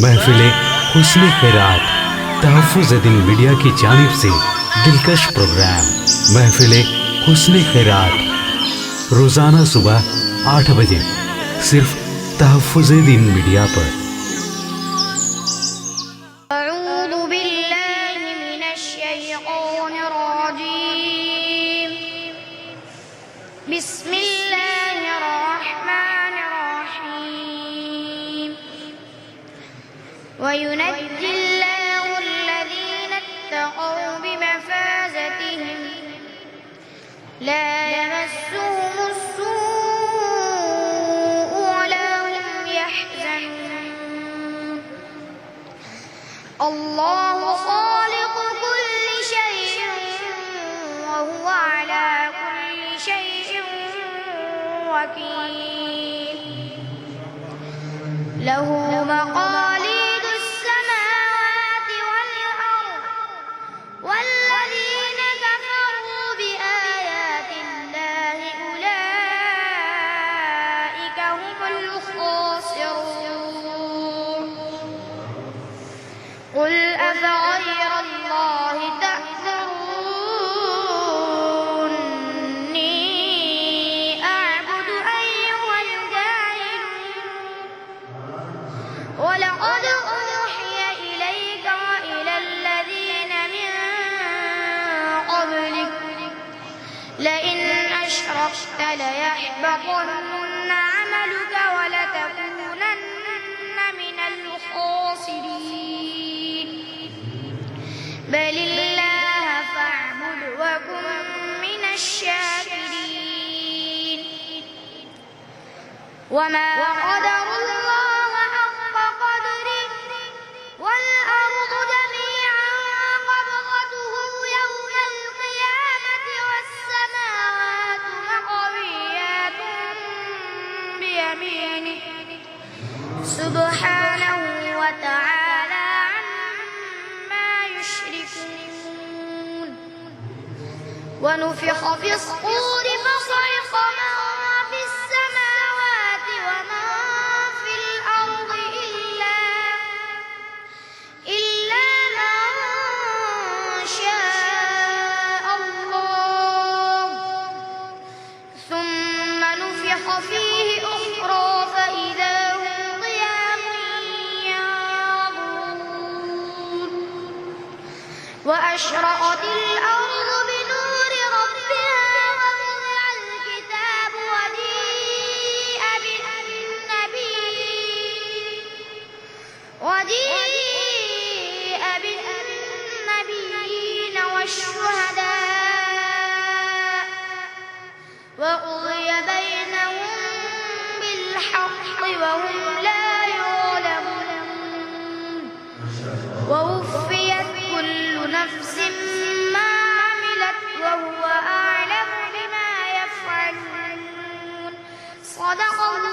महफिल हुस्न खैरात तहफ़्फ़ुज़ दिन मीडिया की जानिब से दिलकश प्रोग्राम महफिल हुस्न खैरात रोज़ाना सुबह 8 बजे सिर्फ तहफ़्फ़ुज़ दिन मीडिया पर। वयुनज्जिल्लाहु अल्लज़ीना इत्तक़ौ बिमफ़ाज़तिहिम ला यमस्सुहुमुस्सूअु वला हुम यहज़नून। अल्लाहु ख़ालिक़ु कुल्लि शैइन व हुवा अला कुल्लि शैइन वकील। लहू मक़ालिदु अस्समावाति वल अर्द वल्लज़ीना कफ़रू बिआयातिल्लाहि उलाइका हुमुल ख़ासिरून। क़ुल अफ़ग़ैरल्लाहि तअमुरूनी अअबुदु अय्युहल जाहिलून। वलक़द ऊहिय इलैक वइला الذين من قبلك لئن أشركت ليحبطن عملك ولتكونن من الخاسرين. بل الله فاعبد وكن من الشاكرين. وما قدروا الله حق قدره والأرض جميعا قبضته يوم القيامة والسماوات مطويات بيمينه سبحانه وتعالى عما يشركون. ونفخ في الصور فصعق من في السماوات ومن في الأرض إلا من شاء الله ثم نفخ فيه أخرى فإذا هم قيام ينظرون. وأشرقت الأرض بنور ربها ووضع الكتاب وجيء بالنبيين والشهداء وقضي بينهم بالحق وهم لا يظلمون. ووفيت كل نفس ما عملت وهو أعلم بما يفعلون. صدق الله